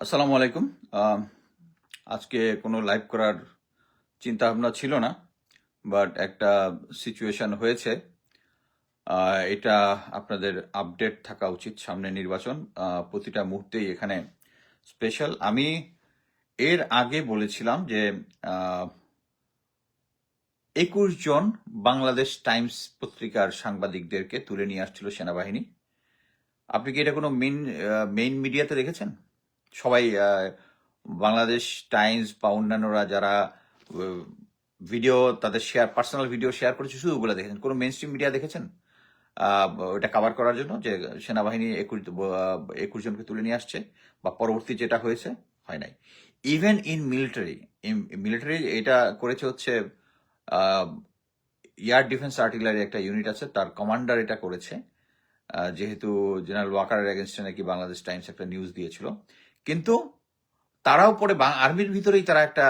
আসসালামু আলাইকুম। আহ, আজকে কোনো লাইভ করার চিন্তা ভাবনা ছিল না, বাট একটা সিচুয়েশন হয়েছে। এটা আপনাদের আপডেট থাকা উচিত। সামনে নির্বাচন, প্রতিটা মুহূর্তেই এখানে স্পেশাল। আমি এর আগে বলেছিলাম যে 21 জন বাংলাদেশ টাইমস পত্রিকার সাংবাদিকদেরকে তুলে নিয়ে আসছিল সেনাবাহিনী। আপনি কি এটা কোনো মেইন মিডিয়াতে দেখেছেন? সবাই বাংলাদেশ টাইমস বা অন্যান্যরা যারা ভিডিও তাদের পার্সোনাল ভিডিও শেয়ার করেছে, শুধু ওগুলো দেখেছেন? কোনো মেইন স্ট্রিম মিডিয়া দেখেছেন ওটা কভার করার জন্য যে সেনাবাহিনী 21 জনকে তুলে নিয়ে আসছে বা পরবর্তী যেটা হয়েছে? হয় নাই। ইভেন ইন মিলিটারি এটা করেছে হচ্ছে এয়ার ডিফেন্স আর্টিলারি একটা ইউনিট আছে, তার কমান্ডার এটা করেছে। যেহেতু জেনারেল ওয়াকারের এগেনস্টে নাকি বাংলাদেশ টাইমস একটা নিউজ দিয়েছিল, কিন্তু তারাও পরে আর্মির ভিতরেই তারা একটা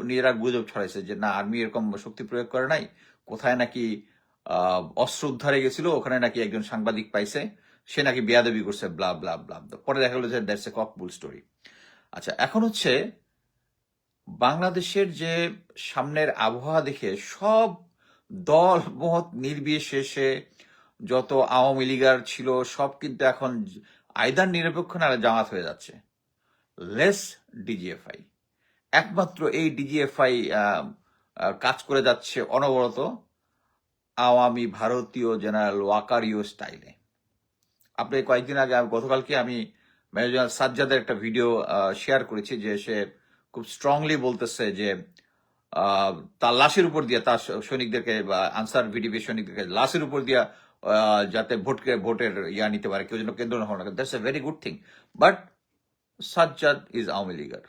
নিজেরা গুজব ছড়াইছে যে না, আর্মি এরকম শক্তি প্রয়োগ করে নাই। কোথায় নাকি অস্ত্র উদ্ধারে গেছিল, ওখানে নাকি একজন সাংবাদিক পাইছে, সে নাকি বেয়াদবি করছে, ব্লা ব্লা ব্লা। পরে দেখা গেল যে দ্যাটস এ ককবুল স্টোরি। আচ্ছা, এখন হচ্ছে বাংলাদেশের যে সামনের আবহাওয়া দেখে সব দল মত নির্বিশেষে যত আওয়ামী লীগার ছিল সব কিন্তু এখন আইদার নিরপেক্ষ না জামাত হয়ে যাচ্ছে। লেস ডিজিএফআই, একমাত্র এই ডিজিএফআই কাজ করে যাচ্ছে অনবরত আওয়ামী ভারতীয় জেনারেল ওয়াকারিও স্টাইলে। আপনি কয়েকদিন আগে, গতকালকে আমি মেজর জেনারেল সাজ্জাদের একটা ভিডিও শেয়ার করেছি, যে সে খুব স্ট্রংলি বলতেছে যে তার লাশের উপর দিয়ে, তার সৈনিকদেরকে বা আনসার ভিডিপি সৈনিকদেরকে লাশের উপর দিয়া যাতে ভোটের নিতে পারে, কেউ যেন কেন্দ্র না হয়। That's a very good thing, but Sajjad is Awami Leaguer.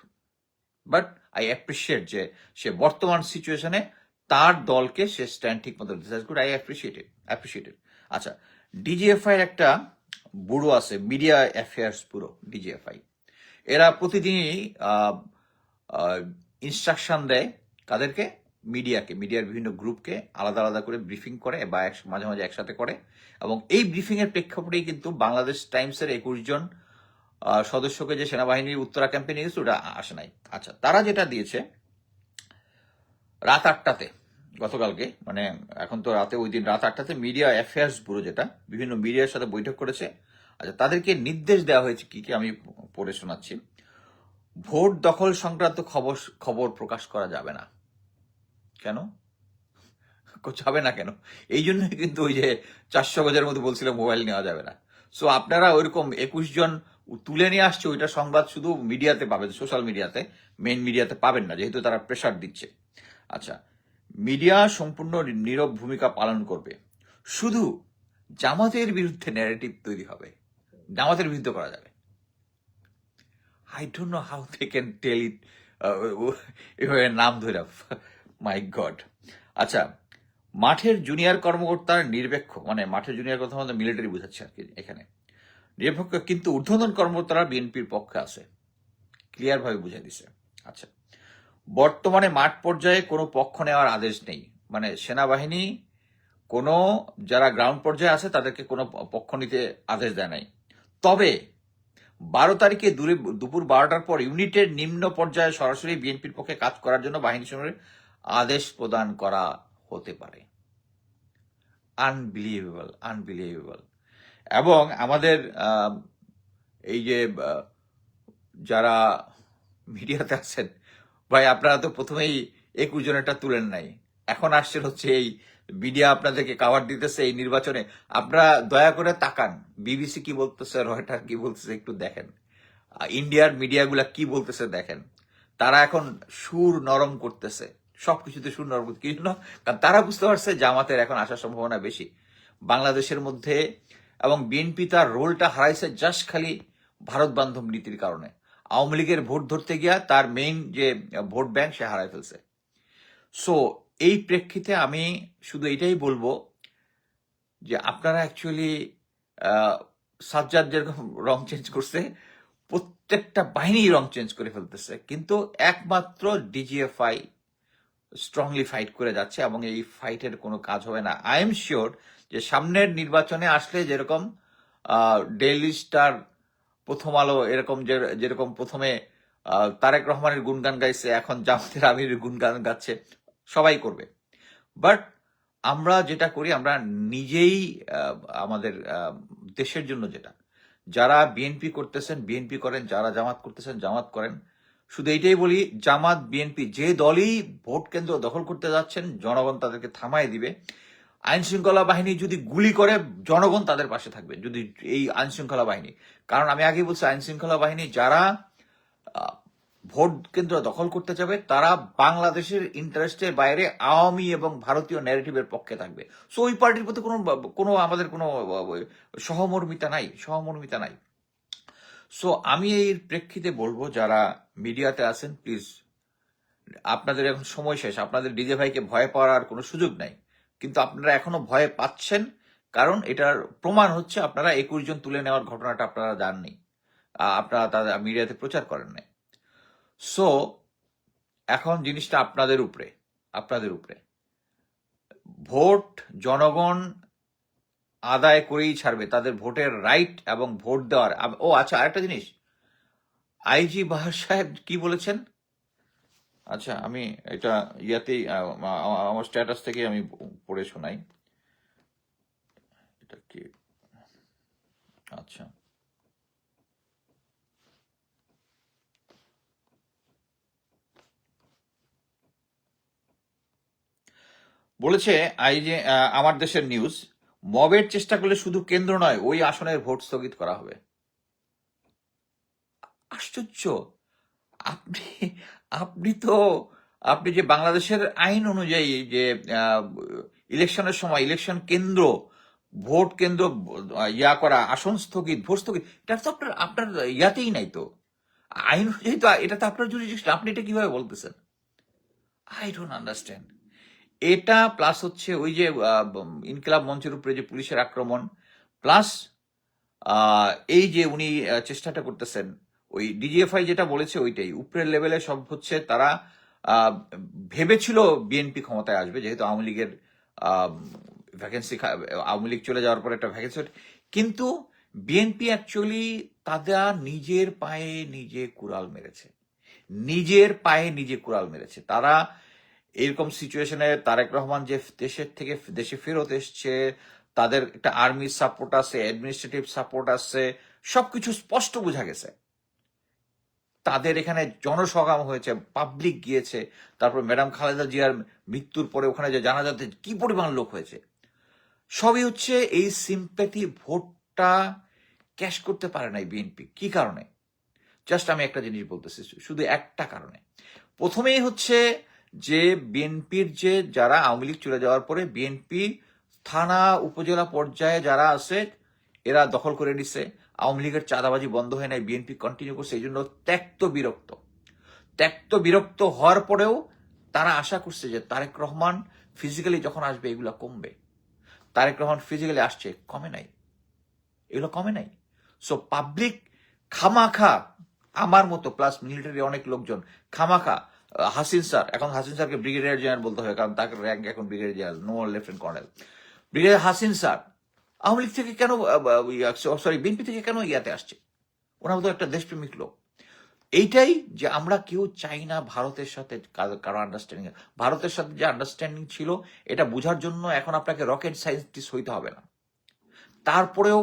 But I appreciate যে সে বর্তমান সিচুয়েশনে তার দলকে সে স্ট্যান্ড ঠিক মতো দিতে গুড। I appreciate. আচ্ছা, ডিজিএফআই এর একটা ব্যুরো আছে, মিডিয়া অ্যাফেয়ার্স ব্যুরো, ডিজিএফআই। এরা প্রতিদিনই ইনস্ট্রাকশন দেয় কাদেরকে? মিডিয়ার বিভিন্ন গ্রুপকে আলাদা আলাদা করে ব্রিফিং করে বা মাঝে মাঝে একসাথে করে। এবং এই ব্রিফিং এর প্রেক্ষাপটেই কিন্তু বাংলাদেশ টাইমসের 21 জন সদস্যকে যে সেনাবাহিনীর উত্তরা ক্যাম্পে নিয়ে গেছে, ওটা আসে নাই। আচ্ছা, তারা যেটা দিয়েছে রাত 8টাতে, গতকালকে, মানে এখন তো রাতে, ওই দিন রাত 8টাতে মিডিয়া অ্যাফেয়ার্স ব্যুরো যেটা বিভিন্ন মিডিয়ার সাথে বৈঠক করেছে। আচ্ছা, তাদেরকে নির্দেশ দেওয়া হয়েছে কি কি, আমি পড়ে শোনাচ্ছি। ভোট দখল সংক্রান্ত খবর প্রকাশ করা যাবে না। কেন যাবে না কেন? এই জন্যই কিন্তু ওই যে 400 গজের মধ্যে বলছিল মোবাইল নেওয়া যাবে না। সো আপনারা ওইরকম 21 জন তুলে নিয়ে আসছে, ওইটা সংবাদ শুধু মিডিয়াতে পাবেন, সোশ্যাল মিডিয়াতে, মেইন মিডিয়াতে পাবেন না, যেহেতু তারা প্রেশার দিচ্ছে। আচ্ছা, মিডিয়া সম্পূর্ণ নীরব ভূমিকা পালন করবে, শুধু জামাতের বিরুদ্ধে ন্যারেটিভ তৈরি হবে, জামাতের বিরুদ্ধে করা যাবে। I don't know how they can tell it এভাবে নাম ধরে, মাই গড। আচ্ছা, মাঠের জুনিয়র কর্মকর্তার নিরপেক্ষ, মানে মাঠের জুনিয়র কথা আমাদের মিলিটারি বোঝাচ্ছে আর কি এখানে, নিরপেক্ষ, কিন্তু ঊর্ধ্বতন কর্মকর্তারা বিএনপির পক্ষে আছে, ক্লিয়ার ভাবে বুঝাই দিছে। আচ্ছা, বর্তমানে মাঠ পর্যায়ে কোনো পক্ষ নেওয়ার আদেশ নেই, মানে সেনাবাহিনী কোনো যারা গ্রাউন্ড পর্যায়ে আছে তাদেরকে কোনো পক্ষ নিতে আদেশ দেয় নাই। তবে 12 তারিখে দুপুর 12টার পর ইউনিটের নিম্ন পর্যায়ে সরাসরি বিএনপির পক্ষে কাজ করার জন্য বাহিনী সমূহের আদেশ প্রদান করা হতে পারে। আনবিলিভেবল। এবং আমাদের এই যে যারা মিডিয়াতে আছেন, ভাই আপনারা তো প্রথমেই 21 জনেরটা তুলেন নাই, এখন আসছেন হচ্ছে এই মিডিয়া আপনাদেরকে কাভার দিতেছে এই নির্বাচনে। আপনারা দয়া করে তাকান, বিবিসি কি বলতেছে, রয়টার কি বলতেছে একটু দেখেন, ইন্ডিয়ার মিডিয়াগুলা কি বলতেছে দেখেন। তারা এখন সুর নরম করতেছে, সবকিছুতে সুর নরম করতে, কি জন্য? কারণ তারা বুঝতে পারছে জামাতের এখন আসার সম্ভাবনা বেশি বাংলাদেশের মধ্যে। এবং বিএনপি তার রোলটা হারাইছে জাস্ট খালি ভারত বান্ধব নীতির কারণে। আওয়ামী লীগের ভোট ধরতে গিয়া তার মেইন যে ভোট ব্যাংক সে হারাই ফেলছে। সো এই প্রেক্ষিতে আমি শুধু এটাই বলবো যে আপনারা অ্যাকচুয়ালি সাজ্জাদ যেরকম রং চেঞ্জ করছে, প্রত্যেকটা বাহিনী রং চেঞ্জ করে ফেলতেছে, কিন্তু একমাত্র ডিজিএফআই স্ট্রংলি ফাইট করে যাচ্ছে এবং এই ফাইটের কোনো কাজ হবে না। আই এম শিওর যে সামনের নির্বাচনে আসলে যেরকম ডেইলি স্টার প্রথম আলো এরকম যেরকম প্রথমে তারেক রহমানের গুণগান গাইছে, এখন জামাতের আমিরের গুণগান গাচ্ছে, সবাই করবে। বাট আমরা যেটা করি, আমরা নিজেই আমাদের দেশের জন্য যেটা, যারা বিএনপি করতেছেন বিএনপি করেন, যারা জামাত করতেছেন জামাত করেন। শুধু এইটাই বলি, জামাত বিএনপি যে দলই ভোট কেন্দ্র দখল করতে যাচ্ছেন, জনগণ তাদেরকে থামায় দিবে। আইন শৃঙ্খলা বাহিনী যদি গুলি করে, জনগণ তাদের পাশে থাকবে। যদি এই আইন শৃঙ্খলা বাহিনী, কারণ আমি আগে বলছি, আইন শৃঙ্খলা বাহিনী যারা আহ, ভোট কেন্দ্র দখল করতে যাবে, তারা বাংলাদেশের ইন্টারেস্টের বাইরে আওয়ামী এবং ভারতীয় ন্যারেটিভের পক্ষে থাকবে। সো ওই পার্টির প্রতি কোনো আমাদের কোনো সহমর্মিতা নাই। সো আমি এর প্রেক্ষিতে বলবো, যারা মিডিয়াতে আছেন, প্লিজ, আপনাদের এখন সময় শেষ। আপনাদের ডিজে ভাইকে ভয় পাওয়ার আর কোনো সুযোগ নাই, কিন্তু আপনারা এখনো ভয় পাচ্ছেন, কারণ এটার প্রমাণ হচ্ছে আপনারা 21 জন তুলে নেওয়ার ঘটনাটা আপনারা জাননি, আপনারা তাদের মিডিয়াতে প্রচার করেন নাই। সো এখন জিনিসটা আপনাদের উপরে ভোট জনগণ আদায় করেই ছাড়বে, তাদের ভোটের রাইট এবং ভোট দেওয়ার। ও আচ্ছা, আরেকটা জিনিস, আইজি বাহার সাহেব কি বলেছেন? আচ্ছা, আমি এটা ইয়াতেই আমার স্ট্যাটাস থেকে আমি পড়ে শোনাই। এটা কি? আচ্ছা, বলেছে আইজি, আমার দেশের নিউজ, মবের চেষ্টা করলে শুধু কেন্দ্র নয়, ওই আসনের ভোট স্থগিত করা হবে। আশ্চর্য! আপনি আপনি তো আপনি যে বাংলাদেশের আইন অনুযায়ী যে ইলেকশনের সময় ইলেকশন কেন্দ্র, ভোট কেন্দ্র করা, আসন স্থগিত, ভোট স্থগিত, এটা তো আপনার আপনার ইয়াতেই নাই তো, আইন অনুযায়ী তো এটা তো আপনার জুরিডিকশন। আপনি এটা কিভাবে বলতেছেন? I don't understand. এটা প্লাস হচ্ছে ওই যে ইনকিলাব মঞ্চের উপরে যে পুলিশের আক্রমণ, প্লাস এই যে উনি চেষ্টাটা করতেছেন, ওই ডিজিএফআই যেটা বলেছে ওইটাই উপরের লেভেলে সব হচ্ছে। তারা আহ, ভেবেছিল বিএনপি ক্ষমতায় আসবে, যেহেতু আওয়ামী লীগের ভ্যাকেন্সি, আওয়ামী লীগ চলে যাওয়ার পর একটা ভ্যাকেন্সি, কিন্তু বিএনপি অ্যাকচুয়ালি তারা নিজের পায়ে নিজে কুড়াল মেরেছে, তারা এরকম সিচুয়েশনে তারেক রহমান যে দেশের থেকে দেশে ফেরত এসছে, তাদের একটা আর্মি সাপোর্ট আছে, অ্যাডমিনিস্ট্রেটিভ সাপোর্ট আছে, সবকিছু স্পষ্ট বোঝা গেছে। তাদের এখানে জনসমাগম হয়েছে, পাবলিক গিয়েছে, তারপর ম্যাডাম খালেদা জিয়ার মৃত্যুর পরে ওখানে যে জানাজাতে কি পরিমাণ লোক হয়েছে, সবই হচ্ছে এই সিম্প্যাথি ভোটটা ক্যাশ করতে পারে নাই বিএনপি। কি কারণে? জাস্ট আমি একটা জিনিস বলতেছি, শুধু একটা কারণে। প্রথমেই হচ্ছে যে বিএনপির যে যারা আওয়ামী লীগ চলে যাওয়ার পরে বিএনপি থানা উপজেলা পর্যায়ে যারা আছে, এরা দখল করে নিছে। আওয়ামী লীগের চাঁদাবাজি বন্ধ হয় নাই, বিএনপি কন্টিনিউ করছে। এই জন্য ত্যক্ত বিরক্ত হওয়ার পরেও তারা আশা করছে যে তারেক রহমান ফিজিক্যালি যখন আসবে এগুলা কমবে। তারেক রহমান ফিজিক্যালি আসছে, এগুলো কমে নাই। সো পাবলিক খামাখা, আমার মতো প্লাস মিলিটারি অনেক লোকজন খামাখা, হাসিন স্যারকে ব্রিগেডিয়ার জেনারেল বলতে হবে, কারণ তাকে র্যাঙ্ক এখন brigadier general, no lieutenant colonel. Brigadier Hasin sir Awami League থেকে কেন, বিএনপি থেকে কেন ইয়াতে আসছে? ওনার মতো একটা দেশপ্রেমিক লোক। এইটাই যে আমরা কেউ চাই না ভারতের সাথে কারো আন্ডারস্ট্যান্ডিং। ভারতের সাথে যে আন্ডারস্ট্যান্ডিং ছিল, এটা বোঝার জন্য এখন আপনাকে রকেট সায়েন্টিস্ট হইতে হবে না। তারপরেও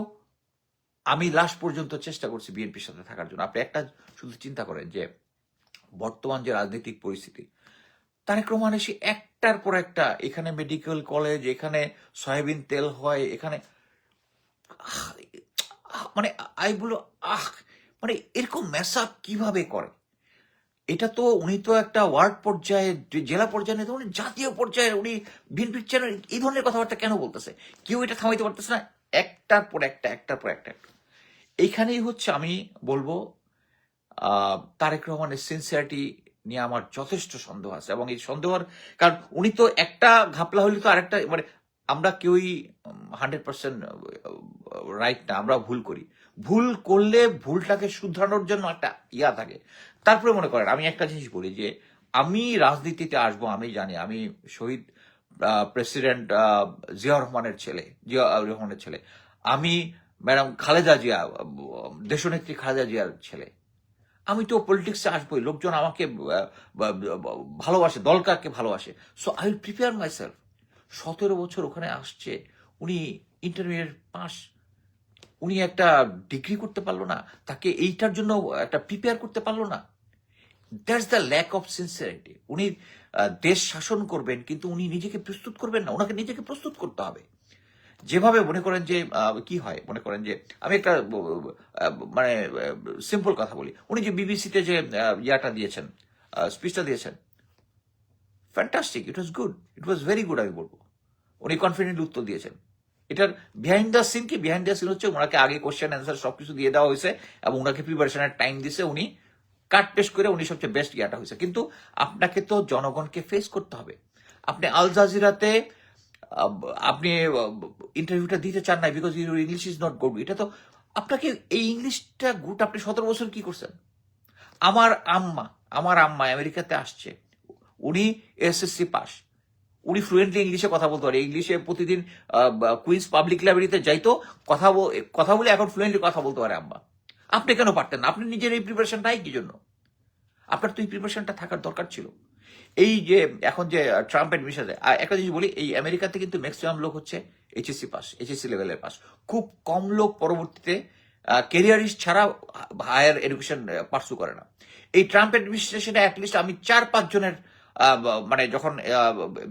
আমি লাস্ট পর্যন্ত চেষ্টা করছি বিএনপির সাথে থাকার জন্য। আপনি একটা শুধু চিন্তা করেন যে বর্তমান যে রাজনৈতিক পরিস্থিতি, তারেক রহমান এসে একটার পর একটা, এখানে মেডিকেল কলেজ, এখানে সয়াবিন তেল হয়, এখানে মানে আই বলো মানে এরকম মেসআপ কিভাবে করে? এটা তো উনি তো একটা ওয়ার্ড পর্যায়ে, জেলা পর্যায়ে নিয়ে, উনি জাতীয় পর্যায়ে উনি বিএনপির চ্যানেল এই ধরনের কথাবার্তা কেন বলতেছে? কেউ এটা থামাইতে পারতেছে না, একটার পর একটা। এইখানেই হচ্ছে আমি বলবো তারেক রহমানের সিনসিয়ারিটি নিয়ে আমার যথেষ্ট সন্দেহ আছে। এবং এই সন্দেহর কারণ, উনি তো একটা ঘাপলা হলে তো আরেকটা, মানে আমরা কেউই 100% রাইট না, আমরা ভুল করি। ভুল করলে ভুলটাকে শুধরানোর জন্য একটা ইয়া থাকে। তারপরে মনে করেন, আমি একটা জিনিস বলি যে আমি রাজনীতিতে আসবো, আমি জানি আমি শহীদ প্রেসিডেন্ট জিয়া রহমানের ছেলে। আমি ম্যাডাম খালেদা জিয়া, দেশনেত্রী খালেদা জিয়ার ছেলে। আমি তো পলিটিক্সে আসবোই, লোকজন আমাকে ভালোবাসে, দলকারকে ভালোবাসে। So I will prepare my self. 17 বছর ওখানে আসছে, উনি ইন্টারমিডিয়েট পাস, উনি একটা ডিগ্রি করতে পারলো না, তাকে এইটার জন্য একটা প্রিপেয়ার করতে পারলো না। That's the lack of sincerity. উনি দেশ শাসন করবেন, কিন্তু উনি নিজেকে প্রস্তুত করবেন না, ওনাকে নিজেকে প্রস্তুত করতে হবে। যেভাবে মনে করেন যে কি হয়, মনে করেন যে আমি একটা মানে সিম্পল কথা বলি, উনি যে বিবিসিতে যে ইয়াটা দিয়েছেন, স্পিচটা দিয়েছেন, fantastic, it was good, it was very good আমি বলবো। উনি কনফিডেন্টলি উত্তর দিয়েছেন। এটার বিহাইন্ড দ্য সিন কি? বিহাইন্ড দ্য সিন হচ্ছে ওনাকে আগে কোশ্চেন অ্যান্সার সবকিছু দিয়ে দেওয়া হয়েছে এবং ওনাকে প্রিপারেশনের টাইম দিছে, উনি কাট পেস্ট করে উনি সবচেয়ে বেস্ট ইয়াটা হয়েছে। কিন্তু আপনাকে তো জনগণকে ফেস করতে হবে। আপনি আল জাজিরাতে আপনি ইন্টারভিউটা দিতে চান না because your English is not good. এটা তো আপনাকে, এই ইংলিশটা গুড, আপনি 17 বছর কি করছেন? আমার আম্মা, আমার আম্মা আমেরিকাতে আসছে, উনি এসএসসি পাস, উনি ফ্লুয়েন্টলি ইংলিশে কথা বলতে পারে। ইংলিশে প্রতিদিন কুইন্স পাবলিক লাইব্রেরিতে যাইতো, কথা বলে এখন ফ্লুয়েন্টলি কথা বলতে পারে আম্মা। আপনি কেন পারতেন না? আপনি নিজের এই প্রিপারেশন নাই কি জন্য? আপনার তো এই প্রিপারেশনটা থাকার দরকার ছিল। এই যে এখন যে ট্রাম্প অ্যাডমিনিস্ট্রেশন, একটা জিনিস বলি, এই আমেরিকাতে কিন্তু ম্যাক্সিমাম লোক হচ্ছে এইচএসসি পাস, এইচএসসি লেভেলের পাস। খুব কম লোক পরবর্তীতে কেরিয়ারিস্ট ছাড়া হায়ার এডুকেশন পার্সু করে না। এই ট্রাম্প অ্যাডমিনিস্ট্রেশনে অ্যাটলিস্ট আমি 4-5 জনের মানে যখন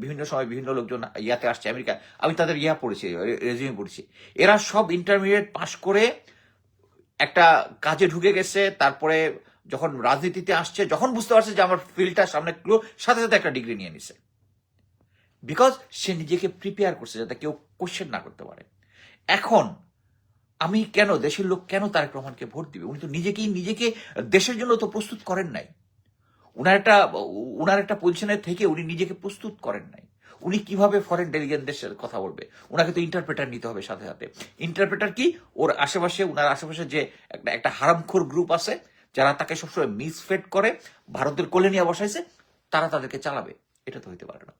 বিভিন্ন সময় বিভিন্ন লোকজন ইয়াতে আসছে আমেরিকা, আমি তাদের ইয়া পড়েছি, রেজিউমে পড়েছি, এরা সব ইন্টারমিডিয়েট পাস করে একটা কাজে ঢুকে গেছে, তারপরে যখন রাজনীতিতে আসছে, যখন বুঝতে পারছে যে আমার ফিল্ডটা সামনে ক্লো, সাথে সাথে একটা ডিগ্রি নিয়ে নিছে, বিকজ সে নিজেকে প্রিপেয়ার করছে যাতে কেউ কোশ্চেন না করতে পারে। এখন আমি কেন, দেশের লোক কেন তারেক রহমানকে ভোট দিবে? উনি তো নিজেকে দেশের জন্য তো প্রস্তুত করেন নাই। উনার একটা পজিশনে থেকে উনি নিজেকে প্রস্তুত করেন নাই। উনি কিভাবে ফরেন ডেলিগেটদের সাথে কথা বলবে? ওনাকে তো ইন্টারপ্রেটার নিতে হবে সাথে সাথে। ইন্টারপ্রেটার কি? ওর আশেপাশে, উনার আশেপাশে যে একটা হারামখোর গ্রুপ আছে, যারা তাকে সবসময় মিসফেড করে, ভারতের কোলে নিয়ে বসাইছে, তারা তাদেরকে চালাবে। এটা তো হইতে পারে না,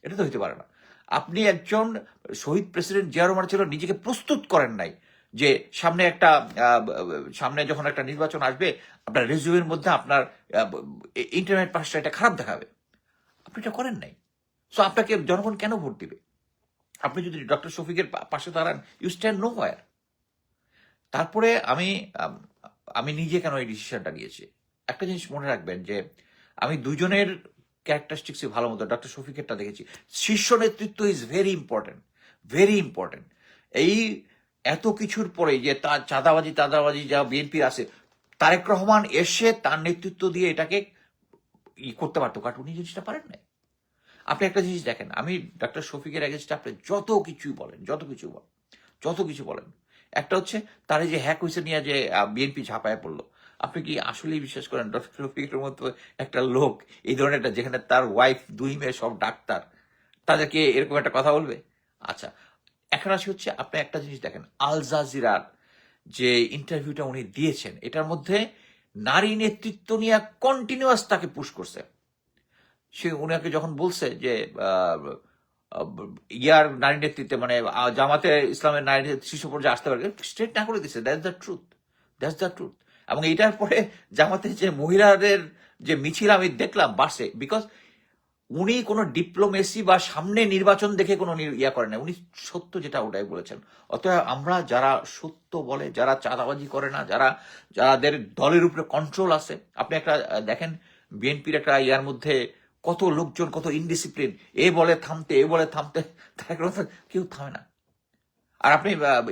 এটা তো হইতে পারে না। আপনি একজন শহীদ প্রেসিডেন্ট জিয়া রহমান ছিল, নিজেকে প্রস্তুত করেন নাই যে সামনে যখন একটা নির্বাচন আসবে, আপনার রেজিউমের মধ্যে আপনার ইন্টারনেট পাসটা এটা খারাপ দেখাবে। আপনি এটা করেন নাই। সো আপনাকে জনগণ কেন ভোট দিবে? আপনি যদি ডক্টর শফিকের পাশে দাঁড়ান, ইউ স্ট্যান্ড নো হোয়ার। তারপরে আমি নিজে কেন এই ডিসিশনটা নিয়েছি, একটা জিনিস মনে রাখবেন যে আমি দুজনের ক্যারেক্টারিস্টিক্সই ভালো মতো, ডক্টর শফিকেরটা দেখেছি। শীর্ষ নেতৃত্ব is very important, very important. এই এত কিছুর পরে যে তার চাঁদাবাজি যা বিএনপির আছে, তারেক রহমান এসে তার নেতৃত্ব দিয়ে এটাকে করতে পারতো, কারণ উনি জিনিসটা পারেন না। আপনি একটা জিনিস দেখেন, আমি ডক্টর শফিকের এগেনস্টে আপনি যত কিছু বলেন, একটা হচ্ছে তার যে হ্যাক হয়েছে নিয়ে যে বিএনপি ঝাঁপায় পড়লো, আপনি কি আসলেই বিশ্বাস করেন ডক্টর শফিকের মতো একটা লোক, এই ধরনের একটা, যেখানে তার ওয়াইফ, 2 মেয়ে সব ডাক্তার, তাদেরকে এরকম একটা কথা বলবে? আচ্ছা, এখন আসি হচ্ছে, আপনি একটা জিনিস দেখেন, আল জাজিরার যে ইন্টারভিউটা উনি দিয়েছেন, এটার মধ্যে নারী নেতৃত্ব নিয়ে কন্টিনিউয়াস তাকে পুশ করছে। সে উনাকে যখন বলছে যে ইয়ার নারী নেতৃত্বে, মানে জামাতে ইসলামের নারী শীর্ষ পর্যায়ে আসতে পারে, স্ট্রেট না করে দিচ্ছে, দ্যাটস দ্য ট্রুথ। এবং এটার পরে জামাতে যে মহিলাদের যে মিছিল আমি দেখলাম বাসে, বিকজ উনি কোনো ডিপ্লোমেসি বা সামনে নির্বাচন দেখে কোনো ইয়া করেন না, উনি সত্য যেটা ওটাই বলেছেন। অতএব আমরা যারা সত্য বলে, যারা চাঁদাবাজি করে না, যাদের দলের উপরে কন্ট্রোল আছে, আপনি একটা দেখেন বিএনপির একটা ইয়ার মধ্যে কত লোকজন, কত ইনডিসিপ্লিন, এ বলে থামতে, তার কেউ থামে না। আর আপনি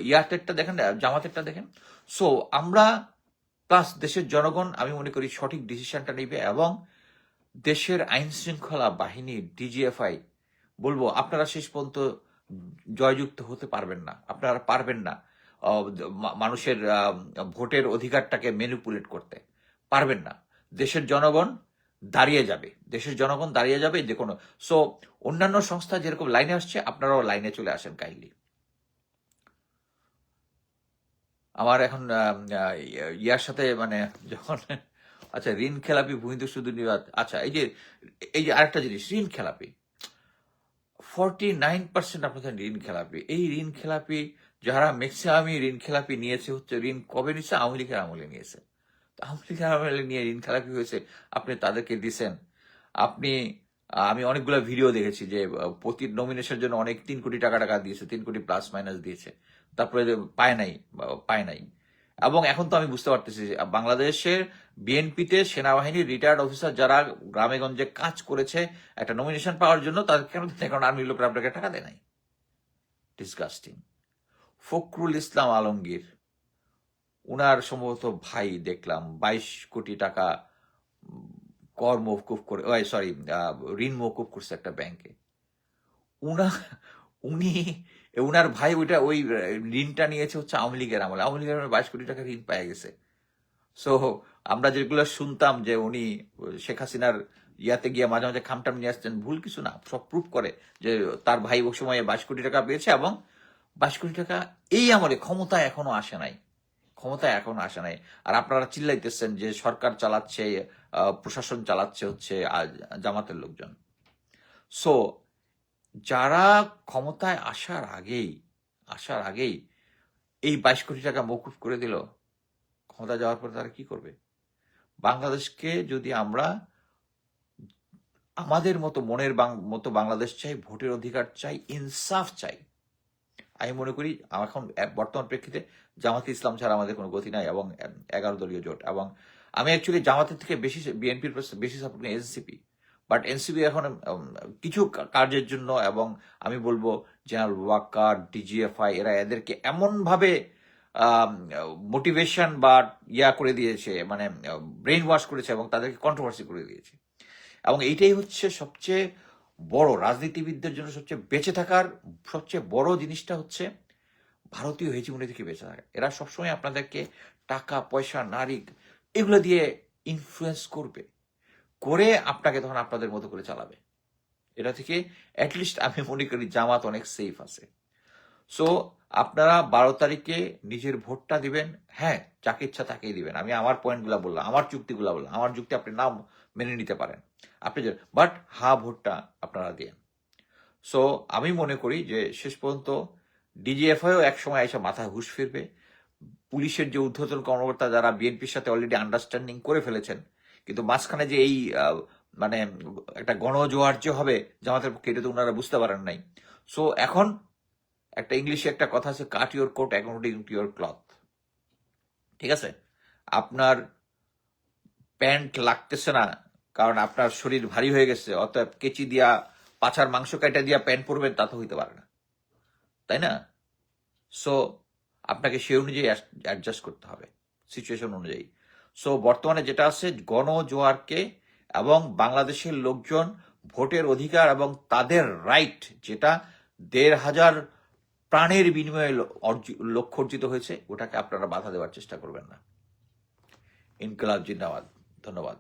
ইয়ারটেরটা দেখেন, জামাতেরটা দেখেন। সো আমরা প্লাস দেশের জনগণ, আমি মনে করি সঠিক ডিসিশনটা নিবে, এবং দেশের আইন শৃঙ্খলা বাহিনী, ডিজিএফআই, বলবো আপনারা শেষ পর্যন্ত জয়যুক্ত হতে পারবেন না, আপনারা পারবেন না মানুষের ভোটের অধিকারটাকে ম্যানিপুলেট করতে পারবেন না। দেশের জনগণ দাঁড়িয়ে যাবে যে কোনো। সো অন্যান্য সংস্থা যেরকম লাইনে আসছে, আপনারাও লাইনে চলে আসেন কাইন্ডলি। আমার এখন ইয়ার সাথে মানে যখন, আচ্ছা, ঋণ খেলাপি ভূমিদস্যু দুর্নিবাদ, আচ্ছা, এই যে আরেকটা জিনিস, ঋণ খেলাপি 49% আপনাদের ঋণ খেলাপি। এই ঋণ খেলাপি যারা ম্যাক্সিমামই ঋণ খেলাপি নিয়েছে হচ্ছে ঋণ কবে নিয়েছে? আওয়ামী লীগের আমলে নিয়েছে। তো আওয়ামী লীগের আমলে নিয়ে ঋণ খেলাপি হয়েছে, আপনি তাদেরকে দিছেন। আপনি আমি অনেকগুলো ভিডিও দেখেছি যে প্রতি নমিনেশনের জন্য অনেক 3 কোটি টাকা দিয়েছে, 3 কোটি প্লাস মাইনাস দিয়েছে, তারপরে যে পায় নাই। এবং এখন তো আমি বুঝতে পারতেছি যে বাংলাদেশের বিএনপিতে সেনাবাহিনীর রিটায়ার্ড অফিসার যারা গ্রামে গঞ্জে কাজ করেছে একটা নমিনেশন পাওয়ার জন্য, তাদের কেন দিতে? কারণ আর্মির লোকরা আপনাকে টাকা দেয় নাই। ডিসগাস্টিং। ফখরুল ইসলাম আলমগীর, উনার সম্ভবত ভাই দেখলাম 22 কোটি টাকা কর মওকুফ করে, সরি, ঋণ মওকুফ করছে একটা ব্যাংকে। উনা উনি উনার ভাই ওই ঋণটা নিয়েছে হচ্ছে আওয়ামী লীগের আমলে। আওয়ামী লীগের আমলে 22 কোটি টাকা ঋণ পেয়ে গেছে। সো আমরা যেগুলো শুনতাম যে উনি শেখ হাসিনার ইয়াতে গিয়ে মাঝে মাঝে খামটাম নিয়ে আসছেন, ভুল কিছু না, সব প্রুফ করে যে তার ভাই ওই সময় 22 কোটি টাকা পেয়েছে, এবং 22 কোটি টাকা এই আমলে ক্ষমতায় এখনো আসে নাই। আর আপনারা চিল্লাইতেছেন যে সরকার চালাচ্ছে, প্রশাসন চালাচ্ছে হচ্ছে জামাতের লোকজন। সো যারা ক্ষমতায় আসার আগেই এই 22 কোটি টাকা মওকুফ করে দিল, ক্ষমতা যাওয়ার পর তারা কি করবে? বাংলাদেশকে যদি আমরা আমাদের মতো মনের মতো বাংলাদেশ চাই, ভোটের অধিকার চাই, ইনসাফ চাই, আমি মনে করি এখন বর্তমান প্রেক্ষিতে জামাতে ইসলাম ছাড়া আমাদের কোনো গতি নাই, এবং 11 দলীয় জোট। এবং আমি অ্যাকচুয়ালি জামাতের থেকে বেশি বিএনপির বেশি সাপোর্ট করি এনসিপি। বাট এনসিপি এখন কিছু কাজের জন্য, এবং আমি বলবো জেনারেল ওয়াকার, ডিজিএফআই, এদেরকে এমনভাবে মোটিভেশন বা করে দিয়েছে, মানে ব্রেইন ওয়াশ করেছে, এবং তাদেরকে কন্ট্রোভার্সি করে দিয়েছে। এবং এইটাই হচ্ছে সবচেয়ে বড় রাজনীতিবিদদের জন্য সবচেয়ে বেঁচে থাকার সবচেয়ে বড় জিনিসটা হচ্ছে ভারতীয় হেজিমনি থেকে বেঁচে থাকা। এরা সবসময় আপনাদেরকে টাকা পয়সা, নারী, এগুলো দিয়ে ইনফ্লুয়েন্স করে আপনাকে তখন আপনাদের মতো করে চালাবে। এটা থেকে অ্যাটলিস্ট আমি মনে করি জামাত অনেক সেফ আছে। সো আপনারা 12 তারিখে নিজের ভোটটা দিবেন। হ্যাঁ, যাকে ইচ্ছা তাকেই দিবেন। আমি আমার পয়েন্টগুলো বললাম, আমার যুক্তিগুলো বললাম। আমার যুক্তি আপনি নাও মেনে নিতে পারেন, আপনি বাট ভোটটা আপনারা দেন। সো আমি মনে করি যে শেষ পর্যন্ত ডিজিএফআইও এক সময় এসে মাথায় হুঁশ ফিরবে। পুলিশের যে ঊর্ধ্বতন কর্মকর্তা যারা বিএনপির সাথে অলরেডি আন্ডারস্ট্যান্ডিং করে ফেলেছেন, কিন্তু মাঝখানে যে এই মানে একটা গণজোয়ার যে হবে জামাতের পক্ষে, এটা তো ওনারা বুঝতে পারেন নাই। সো এখন একটা ইংলিশে একটা কথা আছে, cut your coat according to your cloth. ঠিক আছে? আপনার প্যান্ট লাগতেছে না কারণ আপনার শরীর ভারী হয়ে গেছে, অতএব কেচি দিয়া পাছার মাংস কাটা দিয়া প্যান্ট পরবেন, তা তো হইতে পারে না, তাই না? সো আপনাকে সেই অনুযায়ী অ্যাডজাস্ট করতে হবে, সিচুয়েশন অনুযায়ী। সো বর্তমানে যেটা আছে, গণজোয়ারকে এবং বাংলাদেশের লোকজন ভোটের অধিকার এবং তাদের রাইট, যেটা 1,500 প্রাণের বিনিময়ে লক্ষ্য অর্জিত হয়েছে, ওটাকে আপনারা বাধা দেওয়ার চেষ্টা করবেন না। ইনকলাব জিন্দাবাদ। ধন্যবাদ।